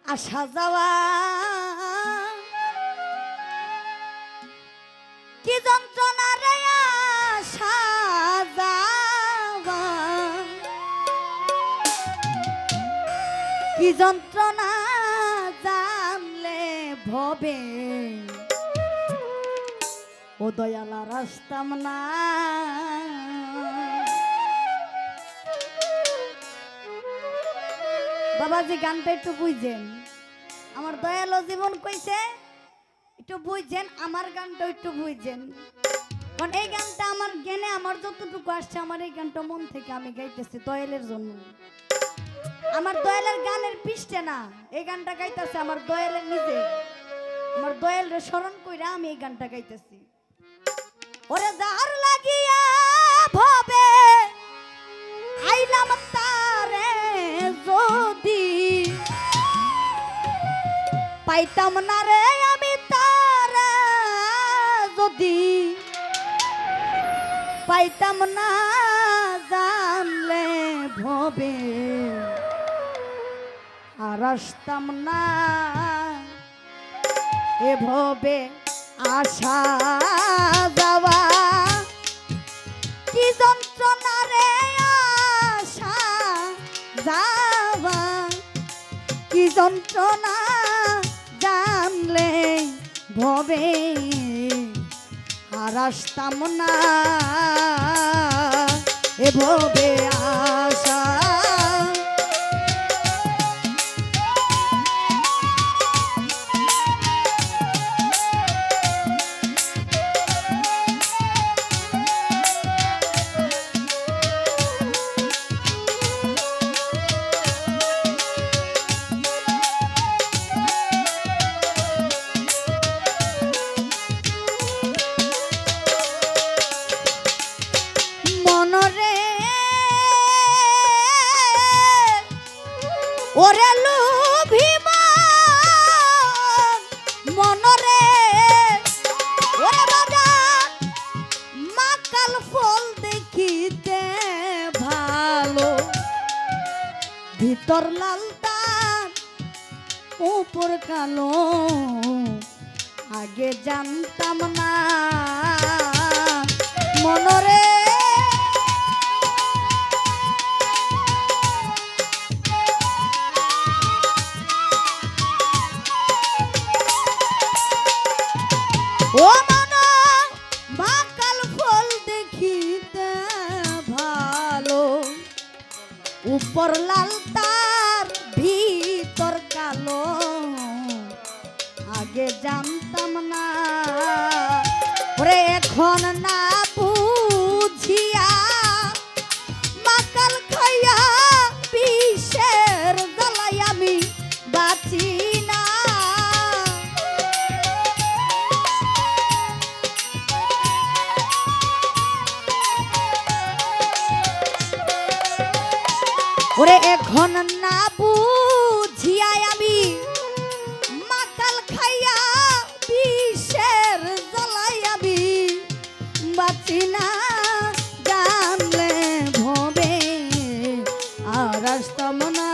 আসা যাওয়া কি যন্ত্রণা রে আসা যাওয়া কি যন্ত্রণা জানলে ভবে ও দয়ালা রাস্তাম না বাবাজি গানটা একটু বুঝছেন আমার দয়ালো জীবন কইছে একটু বুঝছেন আমার গানটা একটু বুঝছেন কারণ এই গানটা আমার জ্ঞানে আমার যতটুকু আসছে আমার এই গানটা মন থেকে আমি গাইতেছি দয়ালের জন্য আমার দয়ালের গানের পৃষ্ঠে না এই গানটা গাইতেছে আমার দয়ালের নিজে আমার দয়ালের স্মরণ কইরা আমি এই গানটা গাইতেছি ওরে যার লাগিয়া ভবে আইলাম তারে যদি পাইতাম না রে আমি তারে যদি পাইতাম না জানলে ভবে আর আসতাম না এ ভবে আসা যাওয়া কি যন্ত্রণা রে আসা যাওয়া কি যন্ত্রণা জানলে ভবে আর আসতাম না এ ভবে আসা ওরে লোভিমান মনরে ওরে বাজার মাকাল ফল দেখিতে ভালো ভিতর লাল তার উপর কালো আগে জানতাম না মনরে ও মনা মাকাল ফল দেখিতে ভালো উপর লাল তার ভিতর কালো আগে জানতাম না ওরে এখন না বুঝিয়া মাকাল খাইয়া বিষের জ্বালাই আমি বাঁচি না ওরে এখন না বুঝিয়া আমি মাকাল খাইয়া বিষের জ্বালাই আমি বাঁচি না জানলে ভবে আর আসতাম না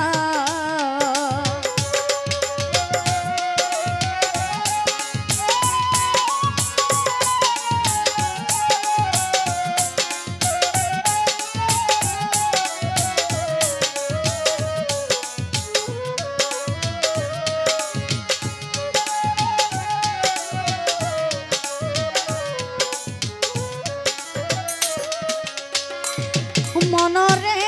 মনরে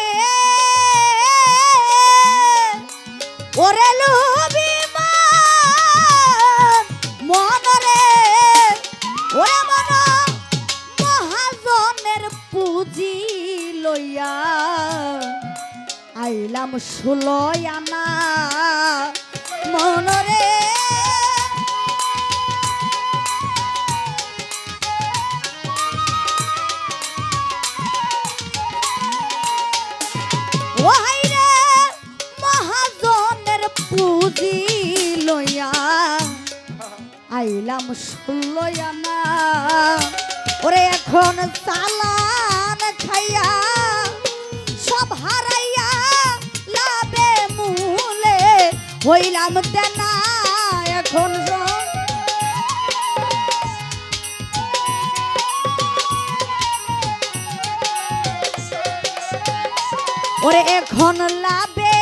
ওরে লোভিমান মনরে ওরে মন মহাজনের পুঁজি লইয়া আইলাম 16 আনা মনরে মহাজনের পুঁজি লইয়া আইলাম 16 আনা ওরে এখন চালান খাইয়া সব হারাইয়া লাভে মূলে হইলাম তেনা এখন ওরে এখন লাভে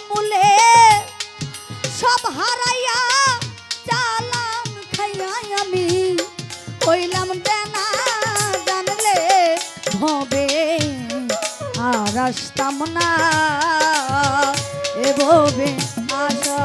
মূলে সব হারাইয়া চালান খাইয়াই আমি হইলাম তেনা জানলে হবে আর আসতাম না এভাবে আশা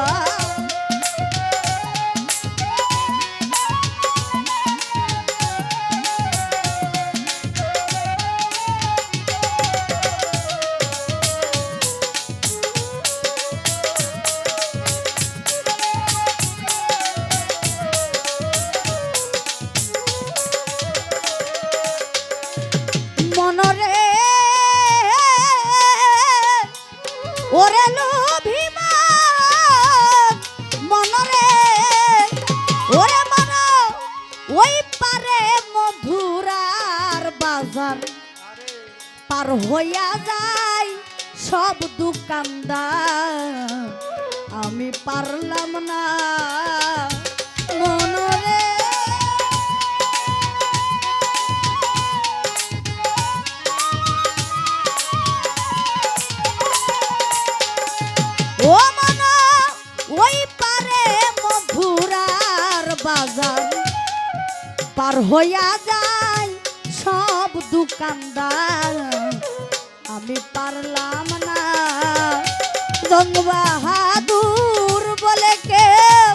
মনরে ওরে লোভিমান মনরে ওরে মন ওই পারে মধুরার বাজার পার হইয়া যায় সব দোকানদার আমি পারলাম না মনরে ও মন ওই পারে মধুরার বাজার পার হইয়া যায় সব দোকানদার আমি পারলাম না জং বাহাদুর বলে কেউ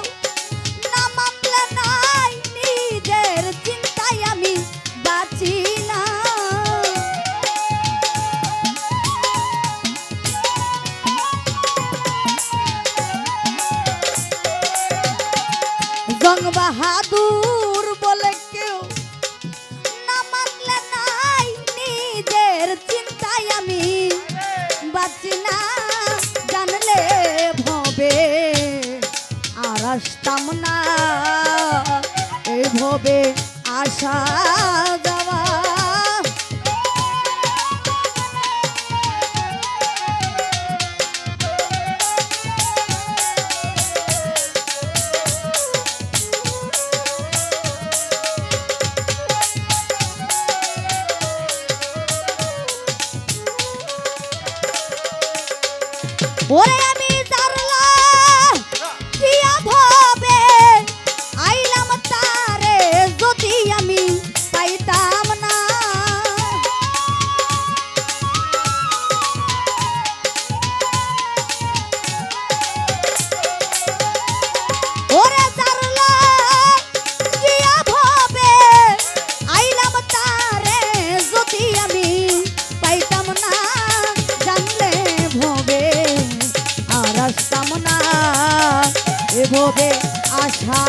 না মানলে নাই নিজের চিন্তায় আমি বাঁচি না জং বাহাদুর বলে কেউ না মানলে নাই নিজের চিন্তায় আমি বাঁচি না জানলে ভবে আর আসতাম না এভাবে আশা যাওয়া ওরে আমি জানলা দিয়া ভবে আইলাম তারে যদি আমি পাইতাম না ওরে জানলা দিয়া ভবে আইলাম তারে যদি আমি পাইতাম না জানলে ভবে আর আসতাম না এভাবে আশা